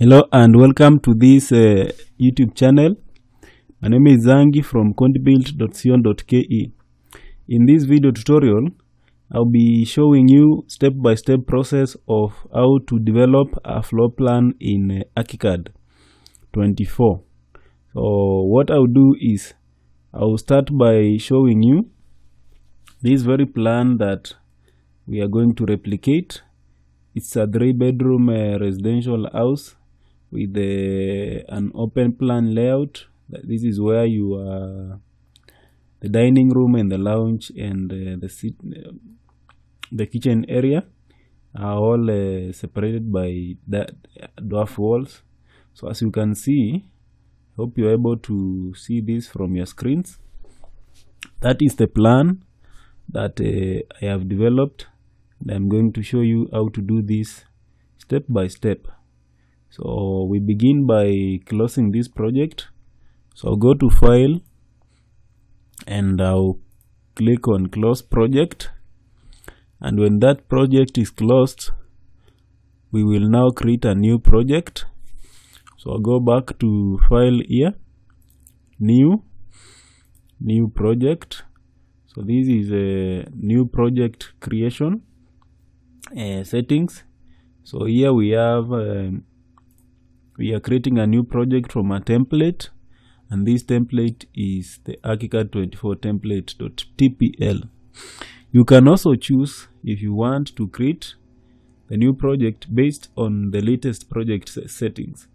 Hello and welcome to this YouTube channel. My name is Zangi from QuantBuild.co.ke. In this video tutorial, I'll be showing you step-by-step process of how to develop a floor plan in ArchiCAD 24. So what I'll do is I'll start by showing you this very plan that we are going to replicate. It's a 3-bedroom residential house with an open plan layout. This is where you are, the dining room and the lounge and the kitchen area are all separated by dwarf walls. So as you can see, hope you're able to see this from your screens. That is the plan that I have developed, and I'm going to show you how to do this step by step. So we begin by closing this project. So I'll go to File and I'll click on Close Project. And when that project is closed, we will now create a new project. So I'll go back to File here, New Project. So this is a new project creation settings. So here we have we are creating a new project from a template, and this template is the ArchiCAD 24 template.tpl. You can also choose if you want to create the new project based on the latest project settings.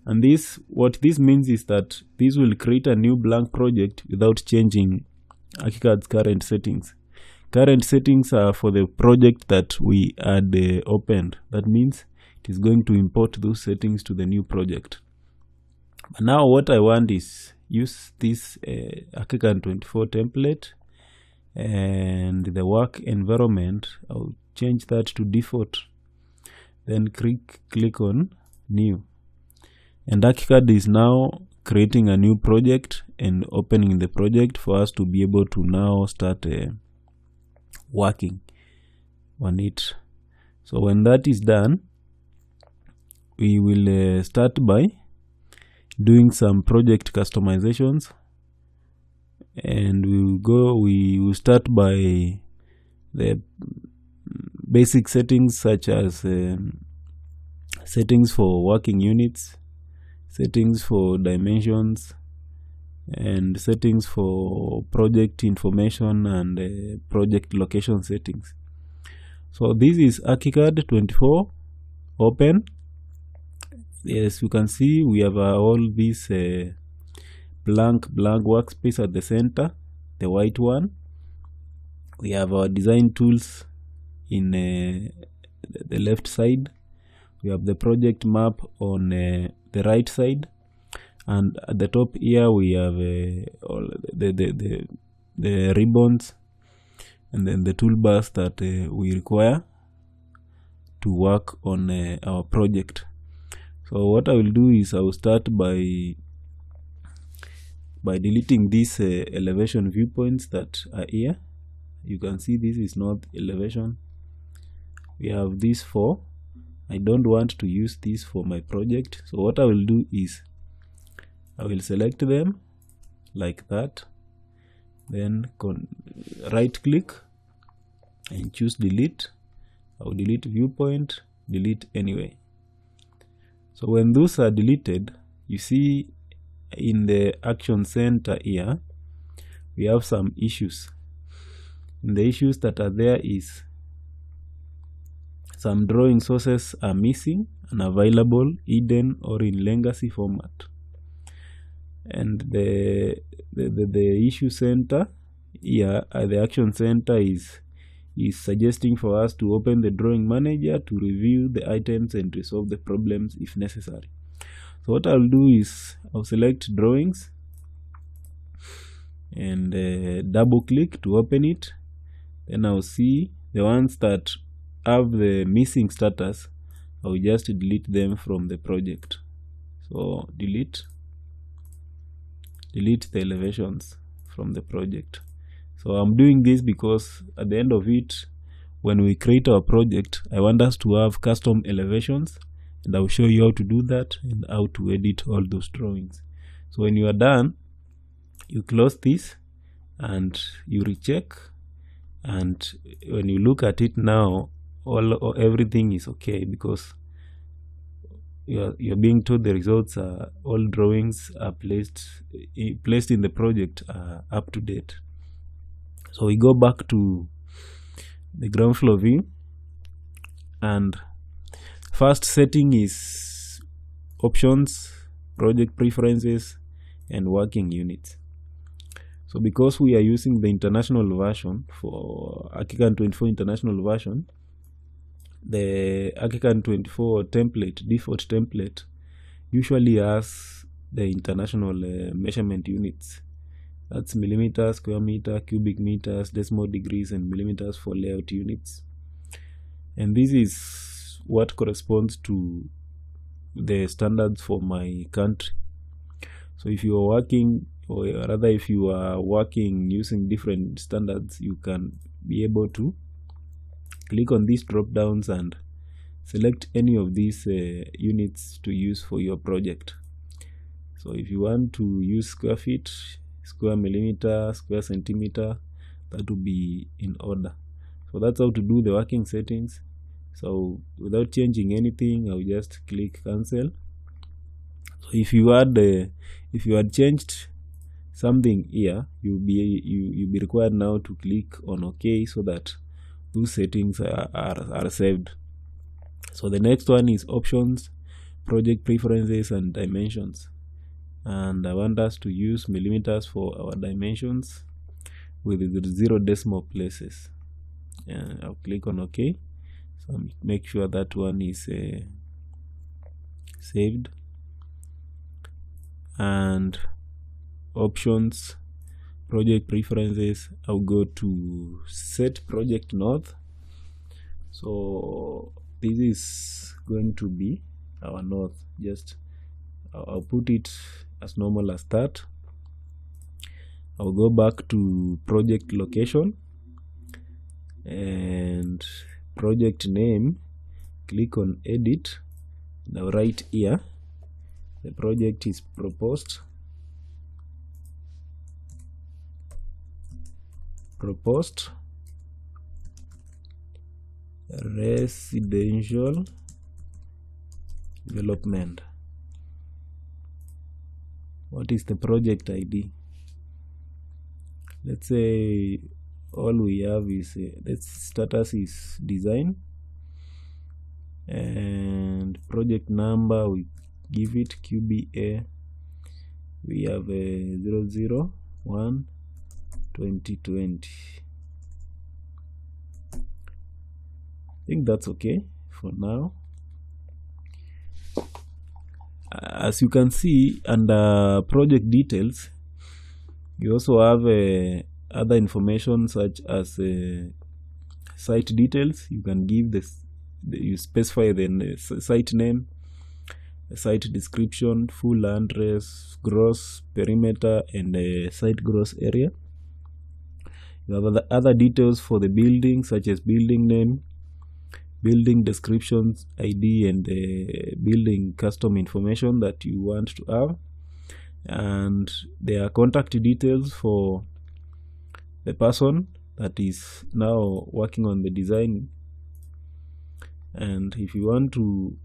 And what this means is that this will create a new blank project without changing ArchiCAD's current settings. Current settings are for the project that we had opened. That means it is going to import those settings to the new project. But now what I want is use this ArchiCAD 24 template, and the work environment, I'll change that to default. Then click on New. And ArchiCAD is now creating a new project and opening the project for us to be able to now start working on it. So when that is done, we will start by doing some project customizations, and we will start by the basic settings such as settings for working units, settings for dimensions, and settings for project information and project location settings. So this is ArchiCAD 24 open. Yes, you can see we have all this blank workspace at the center, the white one. We have our design tools in the left side. We have the project map on the right side, and at the top here we have all the ribbons and then the toolbars that we require to work on our project. So what I will do is I will start by deleting these elevation viewpoints that are here. You can see this is north elevation. We have these 4. I don't want to use this for my project. So what I will do is I will select them like that. Then right click and choose delete. I will delete viewpoint, delete anyway. So when those are deleted, you see in the action center here, we have some issues. And the issues that are there is some drawing sources are missing, unavailable, hidden, or in legacy format. And the issue center here, the action center is suggesting for us to open the drawing manager to review the items and resolve the problems if necessary. So what I'll do is I'll select drawings and double click to open it. Then I'll see the ones that have the missing status. I'll just delete them from the project. So delete the elevations from the project. So I'm doing this because at the end of it, when we create our project, I want us to have custom elevations and I'll show you how to do that and how to edit all those drawings. So when you are done, you close this and you recheck, and when you look at it now, everything is okay, because you're being told the results are all drawings are placed in the project are up to date. So we go back to the ground floor view, and first setting is options, project preferences, and working units. So because we are using the international version for ArchiCAD 24 international version, the ArchiCAD 24 template, default template, usually has the international measurement units. That's millimeters, square meter, cubic meters, decimal degrees, and millimeters for layout units. And this is what corresponds to the standards for my country. So if you are working, or rather if you are working using different standards, you can be able to click on these drop downs and select any of these units to use for your project. So if you want to use square feet, square millimeter, square centimeter, that will be in order. So that's how to do the working settings. So without changing anything, I'll just click cancel. So if you had changed something here, you'll be required now to click on OK, so that those settings are saved. So the next one is options, project preferences, and dimensions. And I want us to use millimeters for our dimensions with the 0 decimal places. I'll click on OK. So make sure that one is saved. And options, project preferences, I'll go to set project north. So this is going to be our north. Just I'll put it as normal as that. I'll go back to project location and project name, click on edit. Now right here the project is proposed residential development. What is the project ID? Let's say all we have is status is design, and project number we give it QBA. We have a 001 2020. I think that's okay for now. As you can see, under project details, you also have other information such as site details. You can give this, you specify the site name, site description, full address, gross perimeter, and site gross area. You have other details for the building, such as building name, building descriptions, ID, and building custom information that you want to have. And there are contact details for the person that is now working on the design. And if you want to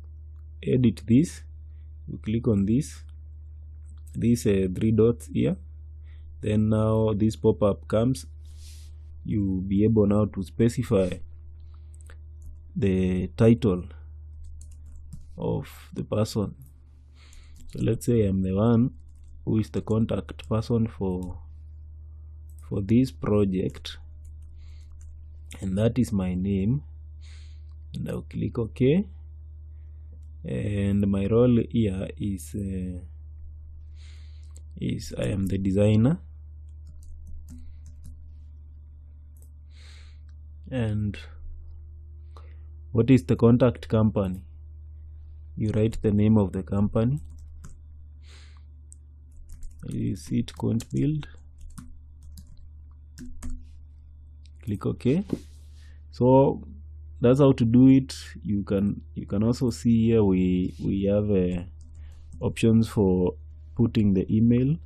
edit this, you click on these 3 dots here. Then now this pop-up comes. You'll be able now to specify the title of the person. So let's say I'm the one who is the contact person for this project, and that is my name, and I'll click OK. And my role here is I am the designer, and what is the contact company? You write the name of the company. You see it, QuantBuild. Click OK. So that's how to do it. You can also see here we have options for putting the email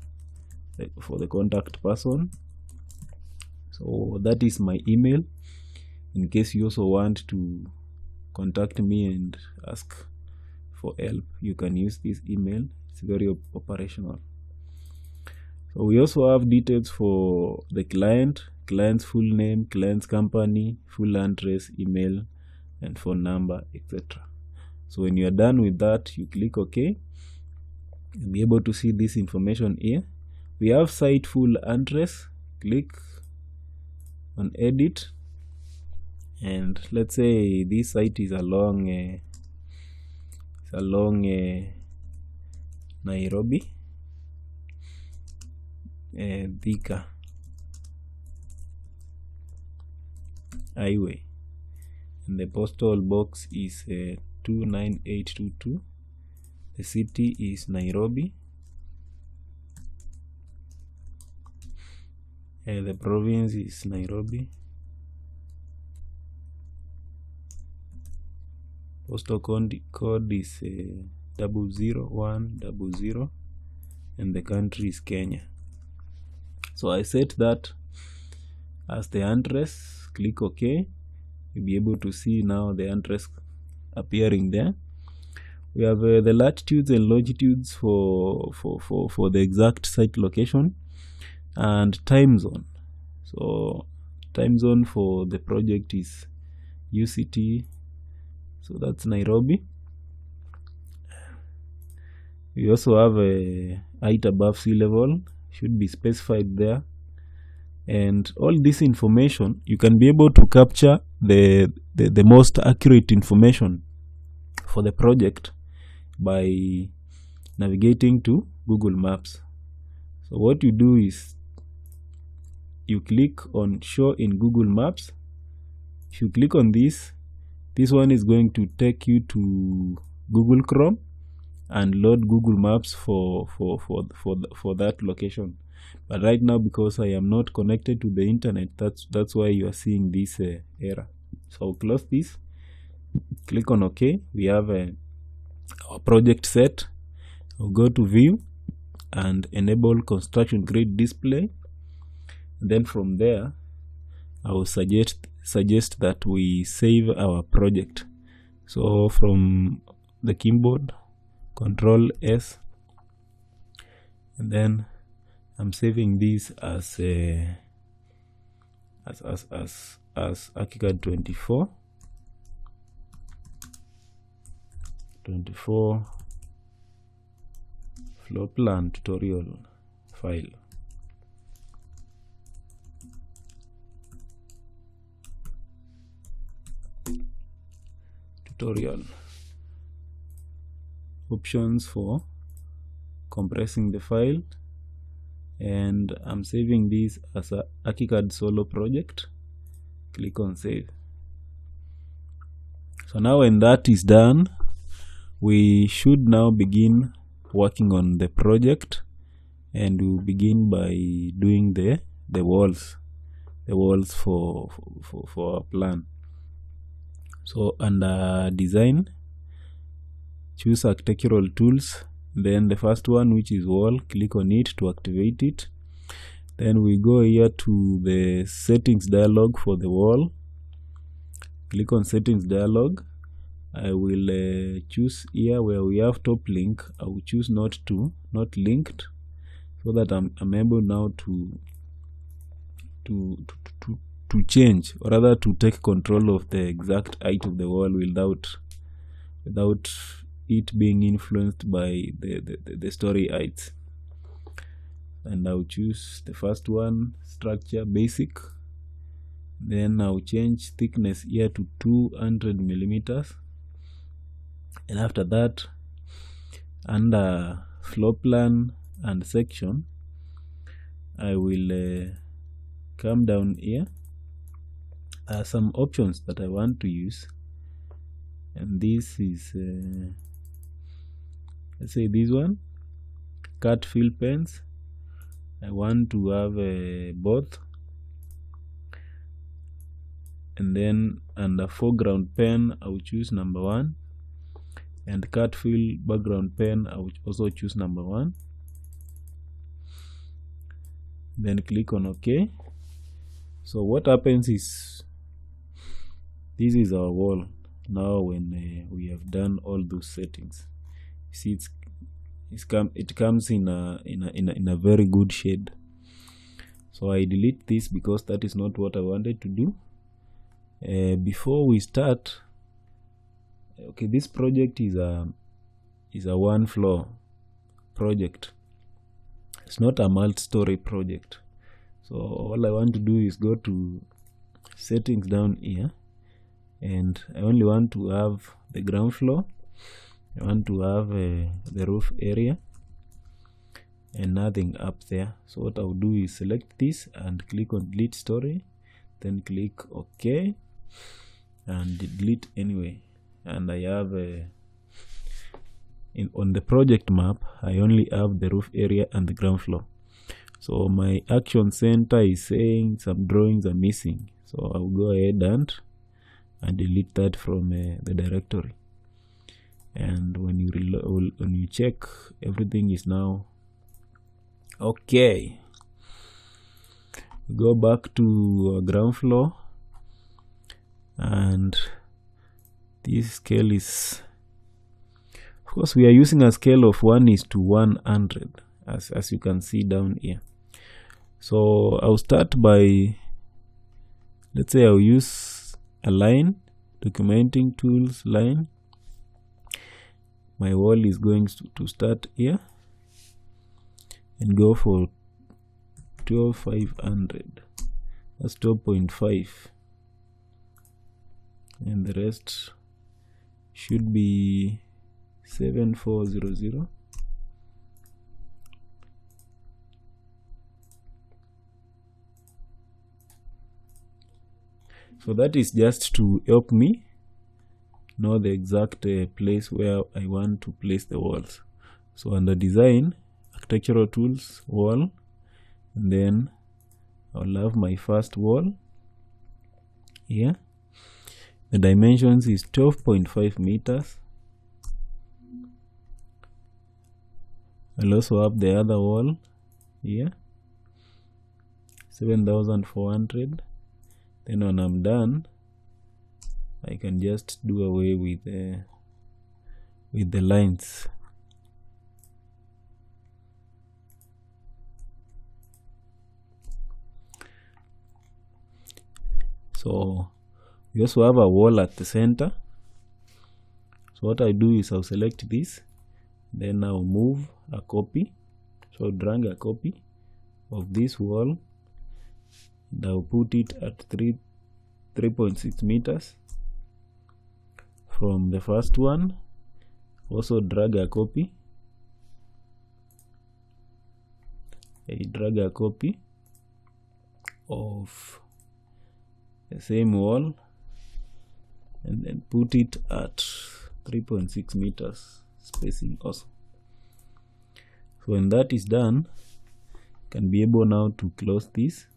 for the contact person. So that is my email. In case you also want to contact me and ask for help, you can use this email. It's very operational. So we also have details for the client's full name, client's company, full address, email, and phone number, etc. So when you are done with that, you click OK. You'll be able to see this information here. We have site full address. Click on edit, and let's say this site is along Nairobi, Thika highway, and the postal box is 29822. The city is Nairobi, the province is Nairobi, postal code is 00100, and the country is Kenya. So I set that as the address. Click OK. You'll be able to see now the address appearing there. We have the latitudes and longitudes for the exact site location, and time zone. So time zone for the project is UCT, so that's Nairobi. We also have a height above sea level, should be specified there. And all this information, you can be able to capture the most accurate information for the project by navigating to Google Maps. So what you do is you click on show in Google Maps. If you click on this one is going to take you to Google Chrome and load Google Maps for that location. But right now, because I am not connected to the internet, that's why you are seeing this error. So I'll close this, click on OK. We have our project set. I'll go to view and enable construction grid display. And then from there, I will suggest that we save our project. So from the keyboard, Control S, and then I'm saving this as ArchiCAD 24 floor plan tutorial file. Tutorial options for compressing the file, and I'm saving this as a ArchiCAD solo project. Click on save. So now when that is done, we should now begin working on the project, and we'll begin by doing the walls for our plan. So under design, choose architectural tools, then the first one, which is wall, click on it to activate it. Then we go here to the settings dialog for the wall. Click on settings dialog. I will choose here where we have top link. I will choose not linked, so that I'm able now to change, or rather to take control of the exact height of the wall without it being influenced by the story heights. And I'll choose the first one, structure basic. Then I'll change thickness here to 200 millimeters. And after that, under floor plan and section, I will come down here. Some options that I want to use, and this is let's say this one, cut fill pens. I want to have both, and then under foreground pen I will choose number 1, and cut fill background pen I will also choose number 1, then click on OK. So what happens is, this is our wall now when we have done all those settings. See, it comes in a very good shade. So I delete this because that is not what I wanted to do. Before we start, okay, this project is a 1-floor project. It's not a multi-story project. So all I want to do is go to settings down here, and I only want to have the ground floor. I want to have the roof area and nothing up there. So what I'll do is select this and click on delete story, then click OK and delete anyway. And I have on the project map I only have the roof area and the ground floor. So my action center is saying some drawings are missing, so I'll go ahead and delete that from the directory. And when you check, everything is now okay. Go back to ground floor, and this scale is, of course we are using a scale of 1:100 as you can see down here. So I'll start by, let's say I'll use a line, documenting tools line. My wall is going to start here and go for 12,500. That's 12.5, and the rest should be 7,400. So that is just to help me know the exact place where I want to place the walls. So under design, architectural tools, wall, and then I'll have my first wall here. The dimensions is 12.5 meters. I'll also have the other wall here, 7,400. Then when I'm done, I can just do away with the lines. So we also have a wall at the center. So what I do is I'll select this, then I'll move a copy. So I'll drag a copy of this wall, and I'll put it at 3.6 meters from the first one. Also drag a copy. I drag a copy of the same wall and then put it at 3.6 meters spacing also. So when that is done, you can be able now to close this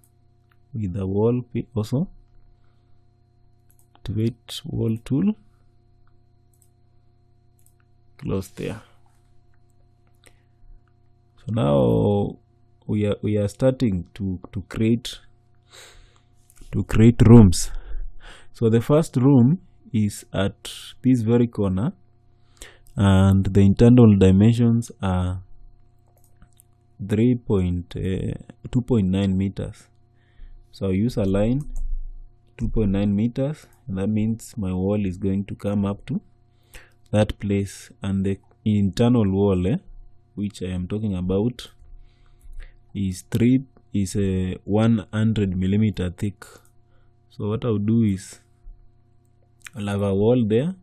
with the wall also. Activate wall tool, close there. So now we are starting to create rooms. So the first room is at this very corner, and the internal dimensions are 2.9 meters. So I'll use a line 2.9 meters, and that means my wall is going to come up to that place, and the internal wall which I am talking about is 100 millimeter thick. So what I'll do is I'll have a wall there,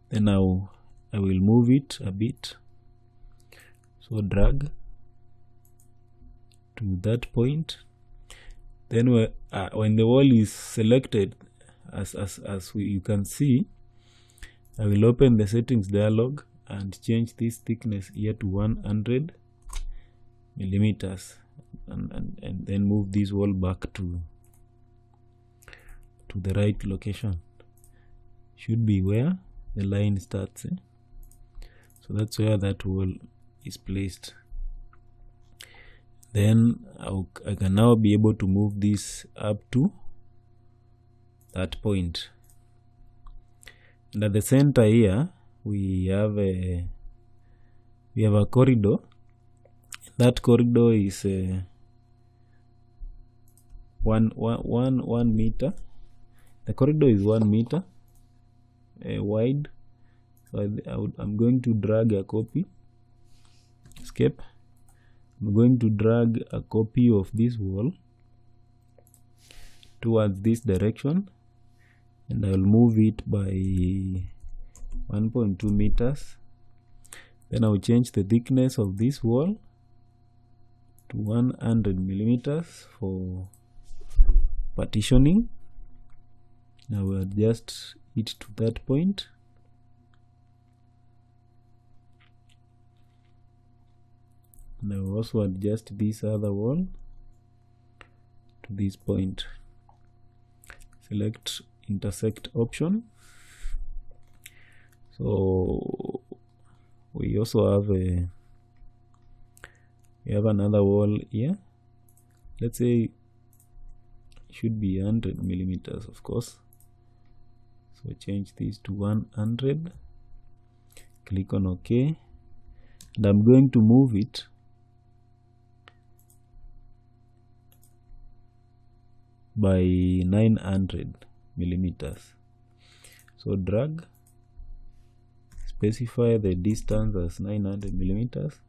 then I will move it a bit. So drag to that point. Then when the wall is selected, as you can see, I will open the settings dialog and change this thickness here to 100 millimeters, and then move this wall back to to the right location. Should be where the line starts. So that's where that wall is placed. Then I can now be able to move this up to that point. And at the center here, we have a corridor. That corridor is 1 meter. The corridor is 1 meter wide. So I'm going to drag a copy. Escape. I'm going to drag a copy of this wall towards this direction, and I'll move it by 1.2 meters. Then I'll change the thickness of this wall to 100 millimeters for partitioning. Now we'll adjust it to that point. And I will also adjust this other wall to this point. Select intersect option. So we also have another wall here. Let's say it should be 100 millimeters, of course. So change this to 100. Click on OK. And I'm going to move it by 900 millimeters. So drag, specify the distance as 900 millimeters.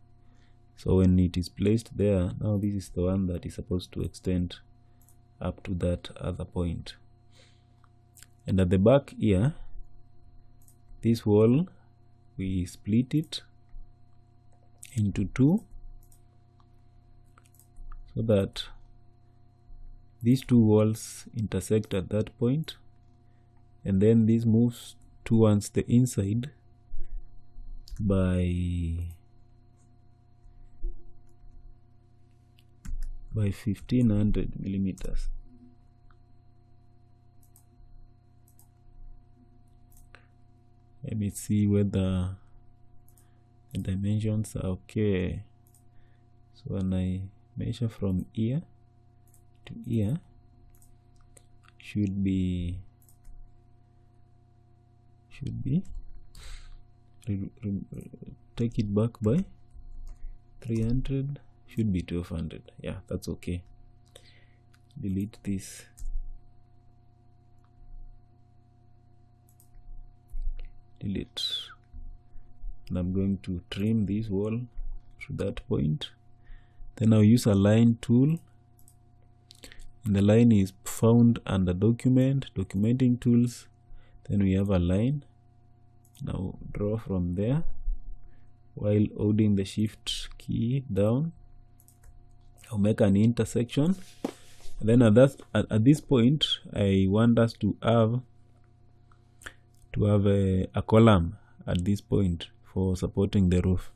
So when it is placed there, now this is the one that is supposed to extend up to that other point. And at the back here, this wall, we split it into two so that these two walls intersect at that point, and then this moves towards the inside by 1500 millimeters. Let me see whether the dimensions are okay. So when I measure from here to here, should be take it back by 300, should be 1200. Yeah, that's okay. Delete this. Delete. And I'm going to trim this wall to that point. Then I'll use a line tool. And the line is found under documenting tools. Then we have a line. Now draw from there while holding the shift key down. I'll make an intersection. And then at this point, I want us to have a column at this point for supporting the roof.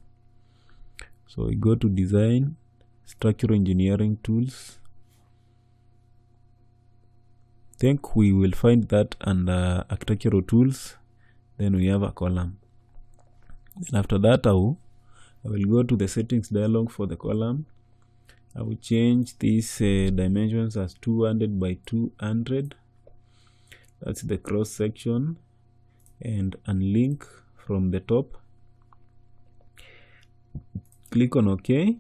So we go to design, structural engineering tools. I think we will find that under architectural tools. Then we have a column. And after that, I will go to the settings dialog for the column. I will change these dimensions as 200 by 200. That's the cross section. And unlink from the top. Click on OK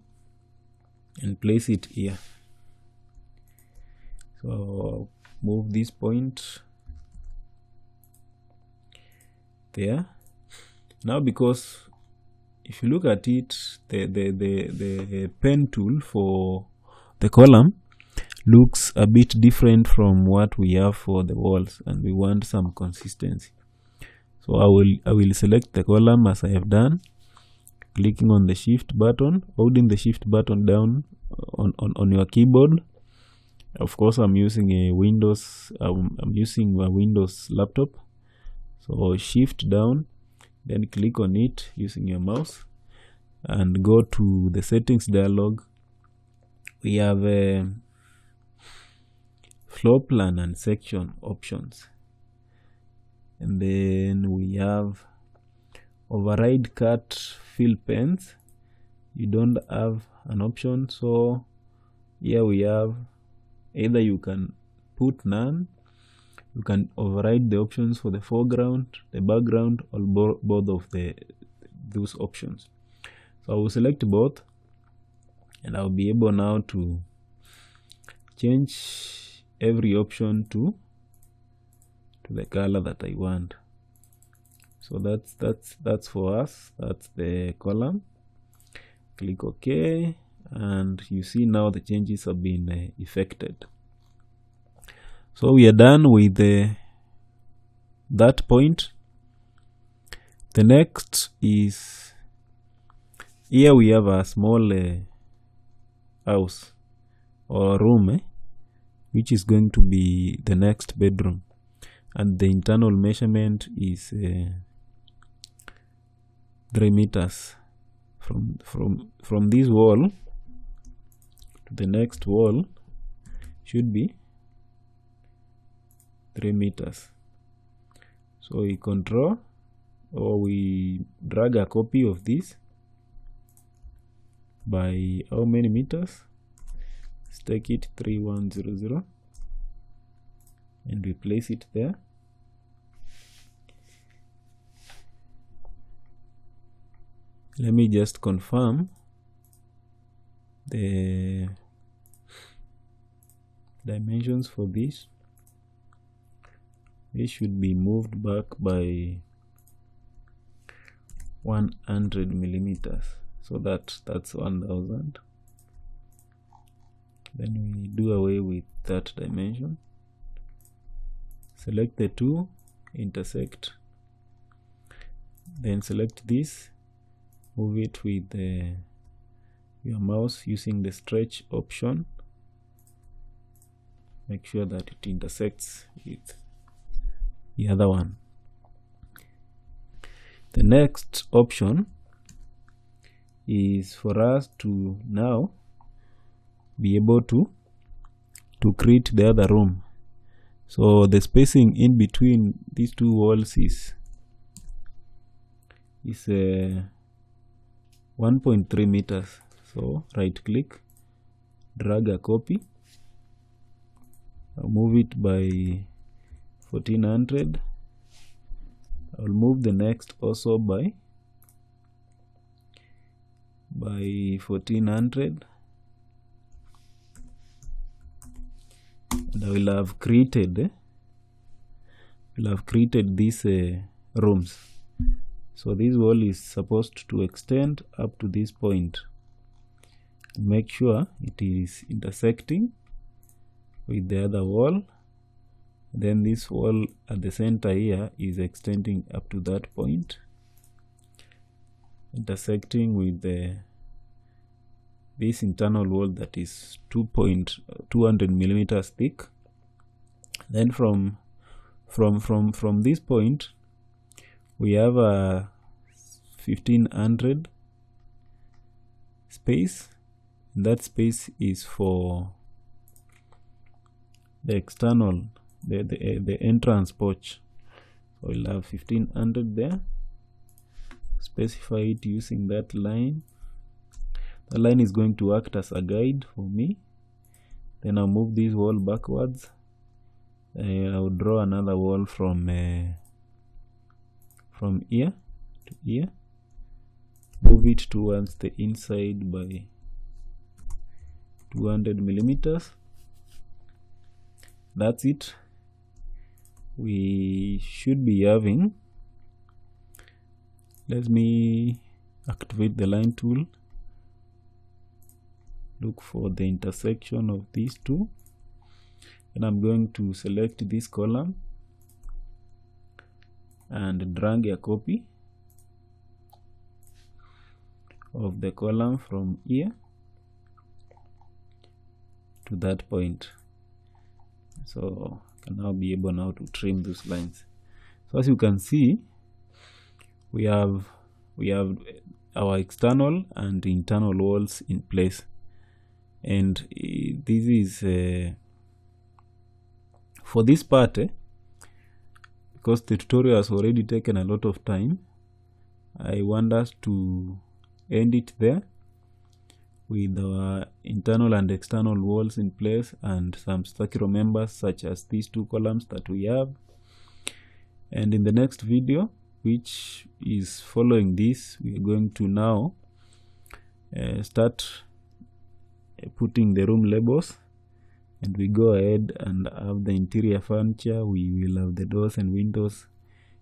and place it here. So move this point there. Now, because if you look at it, the pen tool for the column looks a bit different from what we have for the walls, and we want some consistency. So I will select the column as I have done, clicking on the shift button, holding the shift button down on your keyboard. Of course, I'm using a Windows laptop. So shift down, then click on it using your mouse and go to the settings dialog. We have floor plan and section options, and then we have override cut fill pens. You don't have an option, so here we have either you can put none, you can override the options for the foreground, the background, or both of those options. So I will select both, and I'll be able now to change every option to the color that I want. So that's for us. That's the column. Click OK, and you see now the changes have been effected. So we are done with that point. The next is, here we have a small house or room, which is going to be the next bedroom, and the internal measurement is 3 meters from this wall to the next wall should be 3 meters. So we control, or we drag a copy of this by how many meters. Let's take it 3100 and replace it there. Let me just confirm the dimensions for this. This should be moved back by 100 millimeters. So that's 1000. Then we do away with that dimension. Select the two, intersect. Then select this. Move it with your mouse using the stretch option. Make sure that it intersects with the other one. The next option is for us to now be able to create the other room. So the spacing in between these two walls is 1.3 meters. So right click, drag a copy, I'll move it by 1400. I'll move the next also by 1400, and I will have created these rooms. So this wall is supposed to extend up to this point. Make sure it is intersecting with the other wall. Then this wall at the center here is extending up to that point, intersecting with this internal wall that is 200 millimeters thick. Then from this point we have a 1500 space. That space is for the external, the entrance porch. So we'll have 1500 there. Specify it using that line. The line is going to act as a guide for me. Then I'll move this wall backwards. I'll draw another wall from here to here. Move it towards the inside by 200 millimeters. That's it. We should be having, let me activate the line tool, look for the intersection of these two, and I'm going to select this column and drag a copy of the column from here to that point. So I can now be able now to trim those lines. So as you can see, we have our external and internal walls in place, and this is For this part, because the tutorial has already taken a lot of time, I want us to end it there with our internal and external walls in place and some structural members such as these two columns that we have. And in the next video, which is following this, we are going to now start putting the room labels, and we go ahead and have the interior furniture. We will have the doors and windows,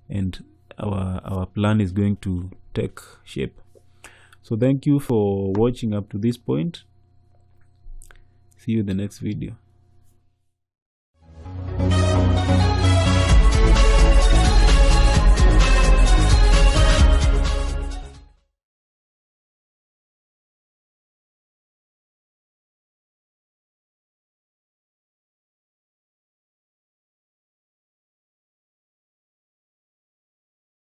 and our plan is going to take shape. So thank you for watching up to this point. See you in the next video.